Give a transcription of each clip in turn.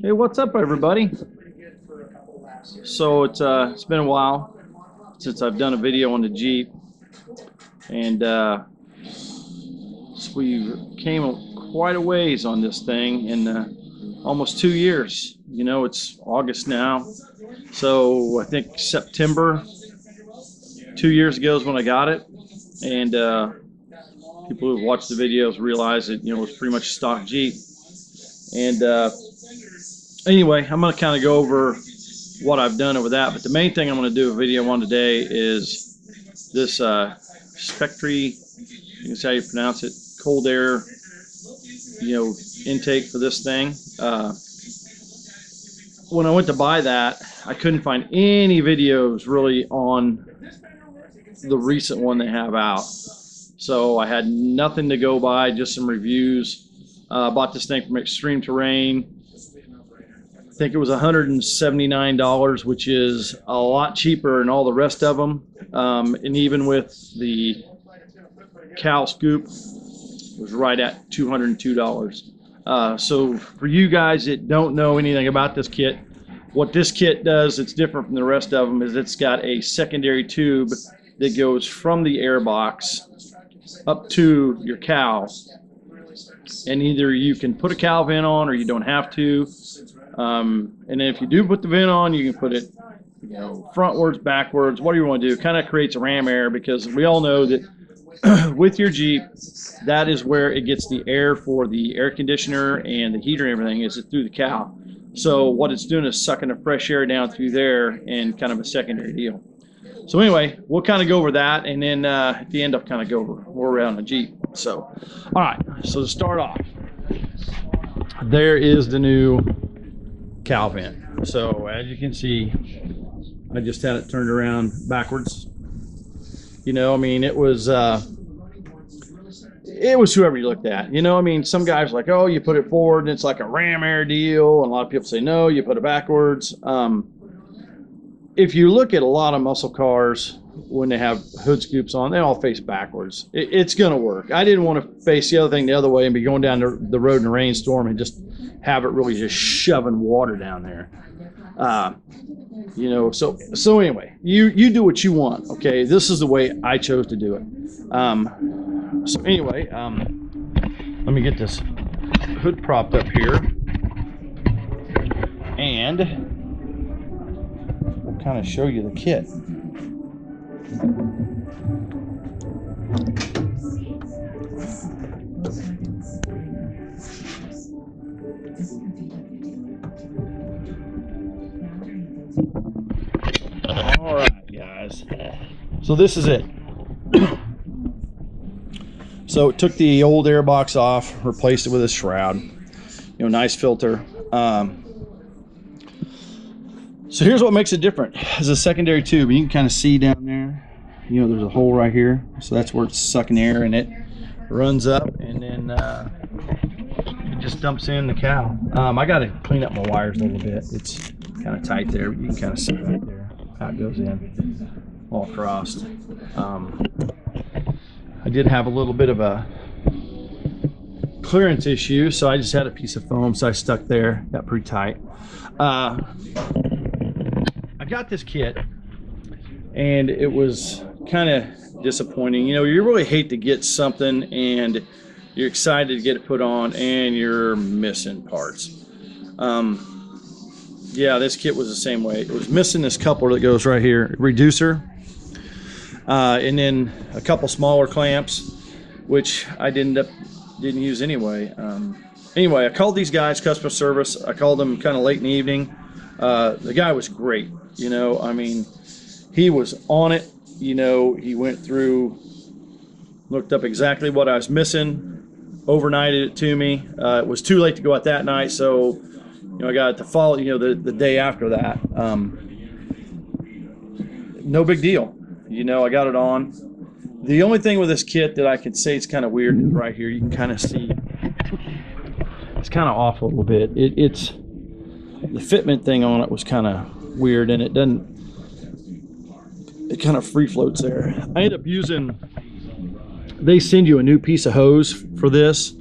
Hey, what's up, everybody? So it's been a while since I've done a video on the Jeep, and so we came quite a ways on this thing in almost 2 years. You know, it's August now, so I think September 2 years ago is when I got it, and people who've watched the videos realize that it was pretty much a stock Jeep. And anyway, I'm going to kind of go over what I've done over that, but the main thing I'm going to do a video on today is this Spectre, you can see how you pronounce it, cold air, intake for this thing. When I went to buy that, I couldn't find any videos really on the recent one they have out, so I had nothing to go by, just some reviews. Bought this thing from Extreme Terrain. I think it was $179, which is a lot cheaper than all the rest of them. And even with the cow scoop, it was right at $202. So for you guys that don't know anything about this kit, what this kit does, it's different from the rest of them, is it's got a secondary tube that goes from the airbox up to your cow. And either you can put a cow vent on or you don't have to. And then if you do put the vent on, you can put it frontwards, backwards, whatever you want to do. Kind of creates a ram air, because we all know that with your Jeep, that is where it gets the air for the air conditioner and the heater and everything, is through the cow. So what it's doing is sucking the fresh air down through there, and kind of a secondary deal. So anyway, we'll kind of go over that, and then at the end I'll kind of go over where we're at on the Jeep. So, all right, so to start off, there is the new cow vent. So as you can see, I just had it turned around backwards. It was whoever you looked at. Some guys are like, oh, you put it forward and it's like a ram air deal, and a lot of people say no, you put it backwards. If you look at a lot of muscle cars, when they have hood scoops on, they all face backwards. It's going to work. I didn't want to face the other thing the other way and be going down the road in a rainstorm and just have it really just shoving water down there. So anyway, you do what you want. Okay, this is the way I chose to do it. So anyway, let me get this hood propped up here, and we'll kind of show you the kit. All right, guys. So this is it. So took the old air box off, replaced it with a shroud. Nice filter. So here's what makes it different. It's a secondary tube. You can kind of see down there. There's a hole right here. So that's where it's sucking air, and it runs up, and then it just dumps in the cow. I got to clean up my wires a little bit. It's kind of tight there, but you can kind of see right there how it goes in all across. I did have a little bit of a clearance issue, so I just had a piece of foam, so I stuck there. Got pretty tight. I got this kit, and it was kind of disappointing. You really hate to get something and you're excited to get it put on and you're missing parts. Yeah, this kit was the same way. It was missing this coupler that goes right here, reducer, and then a couple smaller clamps, which I didn't use anyway. Anyway, I called these guys, customer service. I called them kind of late in the evening. The guy was great. He was on it. He went through, looked up exactly what I was missing, overnighted it to me. It was too late to go out that night, so I got it to follow, the day after that. No big deal. I got it on. The only thing with this kit that I can say is kind of weird is right here. You can kind of see it's kind of off a little bit. It's the fitment thing on it was kind of weird, and it kind of free floats there. I ended up using, they send you a new piece of hose for this.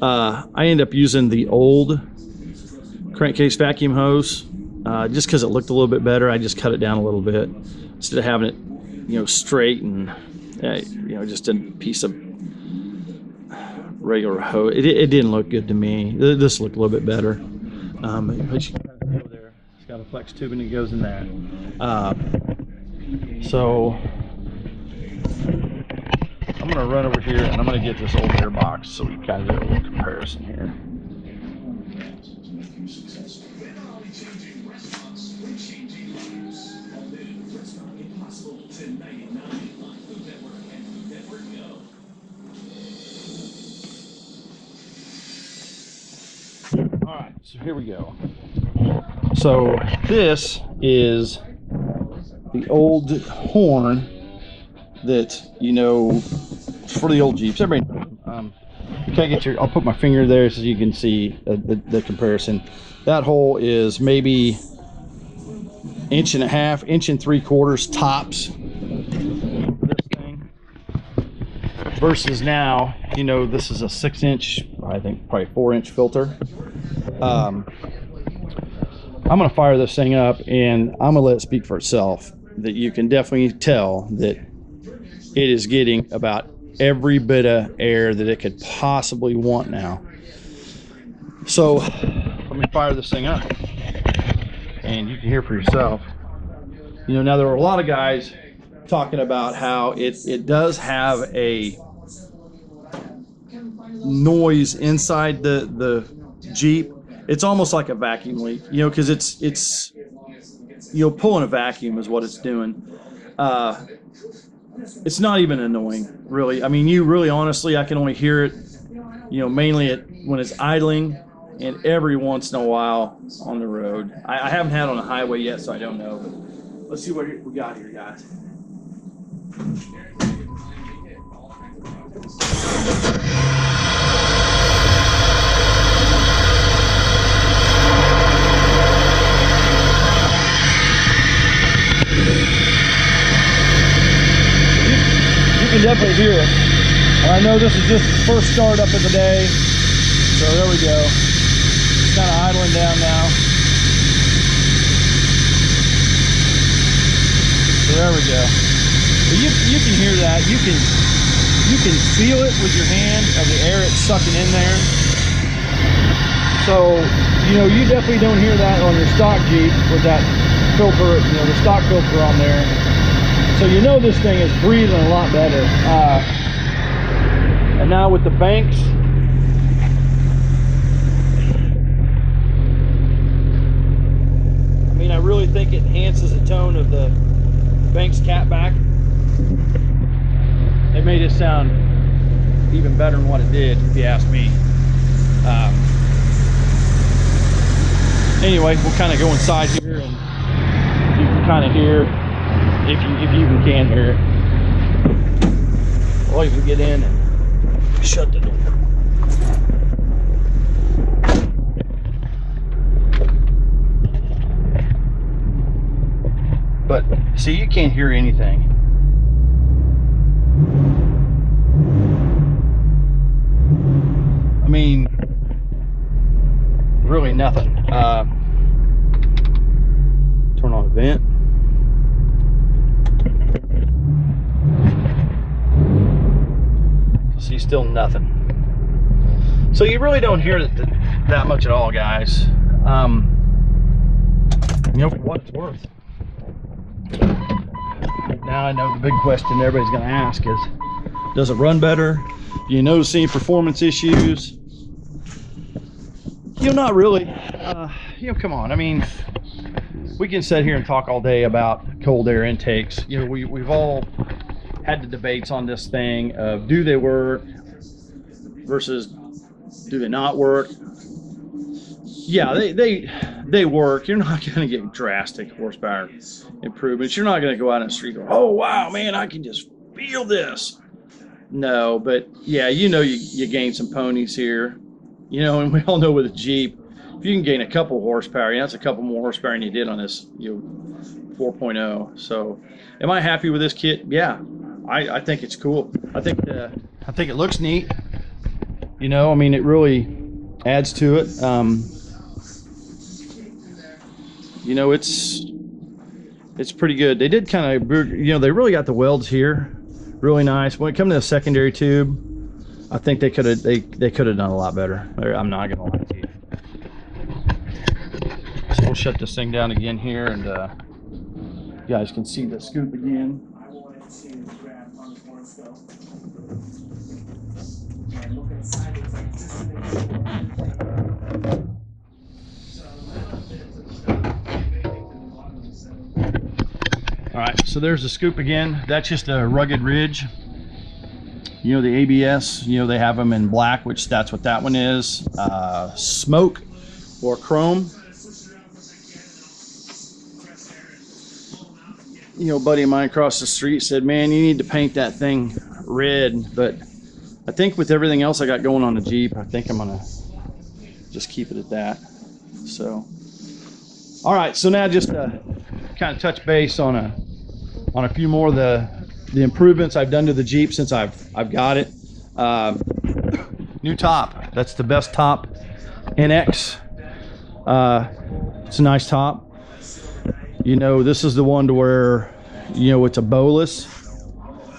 I ended up using the old crankcase vacuum hose. Just because it looked a little bit better, I just cut it down a little bit instead of having it, you know, straight and you know, just a piece of regular hose. It didn't look good to me. This looked a little bit better. But you can kind of go there. It's got a flex tubing that goes in that. So I'm gonna run over here and I'm gonna get this old air box so we kind of do a little comparison here. All right, so here we go. So this is the old horn that, you know, for the old Jeeps. Everybody knows. Can I get your? I'll put my finger there so you can see the comparison. That hole is maybe 1.5 inches, 1 3/4 tops for this thing. Versus now, you know, this is a 6-inch, I think probably 4-inch filter. I'm gonna fire this thing up and I'm gonna let it speak for itself. That you can definitely tell that it is getting about every bit of air that it could possibly want now. So let me fire this thing up and you can hear for yourself. You know, now there were a lot of guys talking about how it does have a noise inside the Jeep. It's almost like a vacuum leak, you know, because it's you know, pulling a vacuum is what it's doing. It's not even annoying, really. I mean, you really honestly, I can only hear it, you know, mainly when it's idling and every once in a while on the road. I haven't had on a highway yet, so I don't know. But let's see what we got here, guys. You can definitely hear it. And I know this is just the first start up of the day. So there we go. It's kind of idling down now. So there we go. But you can hear that. You can feel it with your hand of the air it's sucking in there. So, you know, you definitely don't hear that on your stock Jeep with that filter, you know, the stock filter on there. So you know this thing is breathing a lot better. And now with the Banks, I mean, I really think it enhances the tone of the Banks catback. It made it sound even better than what it did, if you ask me. Anyway, we'll kind of go inside here and you can kind of hear, if you even can hear it. I'll even get in and shut the door. But see, you can't hear anything. I mean, really nothing. Turn on the vent. See, still nothing. So you really don't hear it that much at all, guys. You know, for what it's worth. Now I know the big question everybody's going to ask is, does it run better? Do you notice any performance issues? You know, not really. You know, come on. I mean, we can sit here and talk all day about cold air intakes. You know, we've all had the debates on this thing of, do they work versus do they not work? Yeah, they work. You're not going to get drastic horsepower improvements. You're not going to go out in the street and go, oh wow, man, I can just feel this. No, but yeah, you know, you gain some ponies here, you know, and we all know with a Jeep, if you can gain a couple horsepower, you know, that's a couple more horsepower than you did on this, you know, 4.0. So am I happy with this kit? Yeah, I think it's cool. I think it looks neat. You know, I mean, it really adds to it. you know, it's pretty good. They did kind of, you know, they really got the welds here really nice. When it comes to the secondary tube, I think they could have done a lot better. I'm not gonna lie to you. So we'll shut this thing down again here, and you guys can see the scoop again. All right, so there's the scoop again. That's just a rugged ridge. You know, the ABS, you know, they have them in black, which that's what that one is. Smoke or chrome. You know, a buddy of mine across the street said, man, you need to paint that thing red. But I think with everything else I got going on the Jeep, I think I'm gonna just keep it at that. So, all right, so now just kind of touch base on a few more of the improvements I've done to the Jeep since I've got it. New top. That's the best top. NX. It's a nice top. You know, this is the one to where, you know, it's a bowless.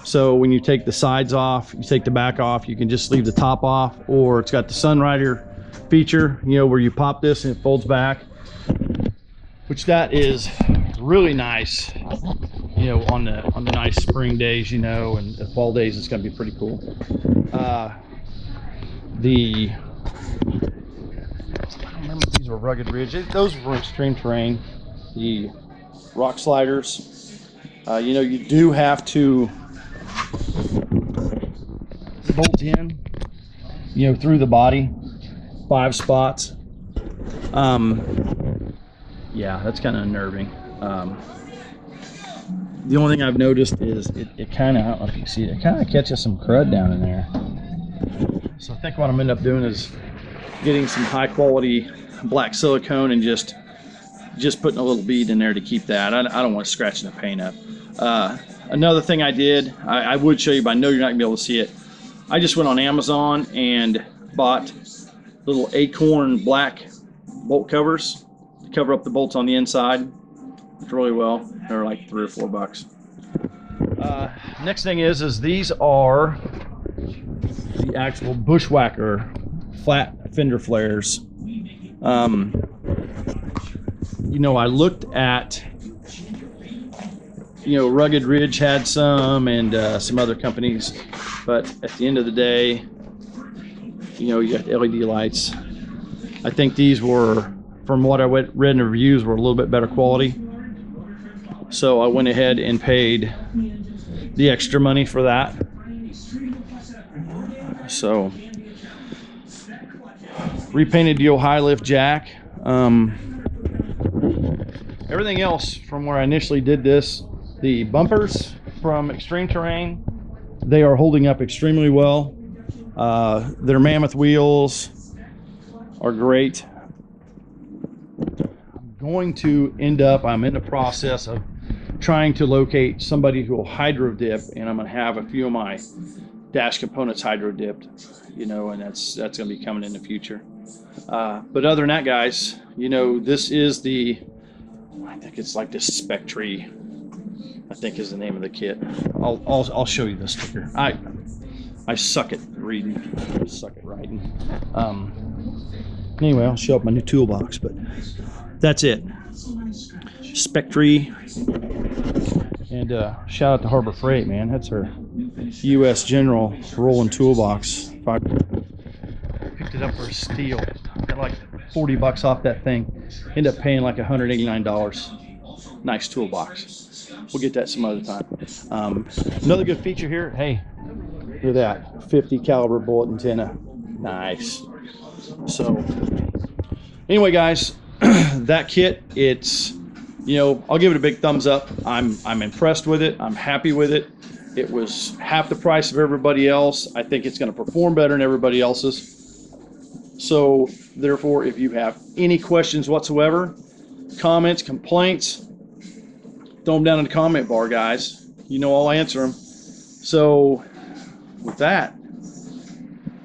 So when you take the sides off, you take the back off, you can just leave the top off, or it's got the Sunrider feature, you know, where you pop this and it folds back, which that is really nice, you know, on the nice spring days, you know, and the fall days, it's going to be pretty cool. I don't remember if these were rugged ridge. Those were extreme terrain. The rock sliders, you know, you do have to bolt in, you know, through the body, 5 spots. Yeah, that's kind of unnerving. The only thing I've noticed is it kind of, I don't know if you can see it, it kind of catches some crud down in there. So I think what I'm end up doing is getting some high quality black silicone and just putting a little bead in there to keep that. I don't want to scratch the paint up. Another thing I did, I would show you, but I know you're not gonna be able to see it. I just went on Amazon and bought little acorn black bolt covers to cover up the bolts on the inside. It's really well. They're like $3 or $4. Next thing is these are the actual Bushwhacker flat fender flares. You know, I looked at, you know, Rugged Ridge had some, and some other companies, but at the end of the day, you know, you got the LED lights. I think these were, from what I read in the reviews, were a little bit better quality. So I went ahead and paid the extra money for that. So repainted the old high lift jack. Everything else from where I initially did this, the bumpers from Extreme Terrain, they are holding up extremely well. Their Mammoth wheels are great. I'm in the process of trying to locate somebody who will hydro dip, and I'm going to have a few of my dash components hydro dipped, you know, and that's going to be coming in the future. But other than that, guys, you know, this is I think it's like this Spectre, I think is the name of the kit. I'll show you the sticker. I suck at reading, suck at writing. Anyway, I'll show up my new toolbox, but that's it. Spectre. And shout out to Harbor Freight, man. That's our U.S. General rolling toolbox. I picked it up for a steal. Got like $40 off that thing. Ended up paying like $189. Nice toolbox. We'll get that some other time. Another good feature here. Hey, look at that 50 caliber bullet antenna. Nice. So anyway, guys, that kit, it's, you know, I'll give it a big thumbs up. I'm impressed with it. I'm happy with it. It was half the price of everybody else. I think it's going to perform better than everybody else's. So therefore, if you have any questions whatsoever, comments, complaints, throw them down in the comment bar, guys. You know, I'll answer them. So with that,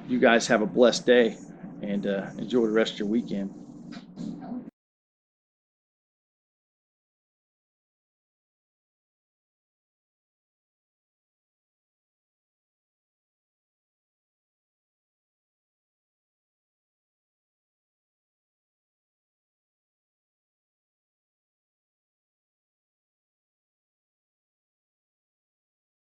you guys have a blessed day, and enjoy the rest of your weekend.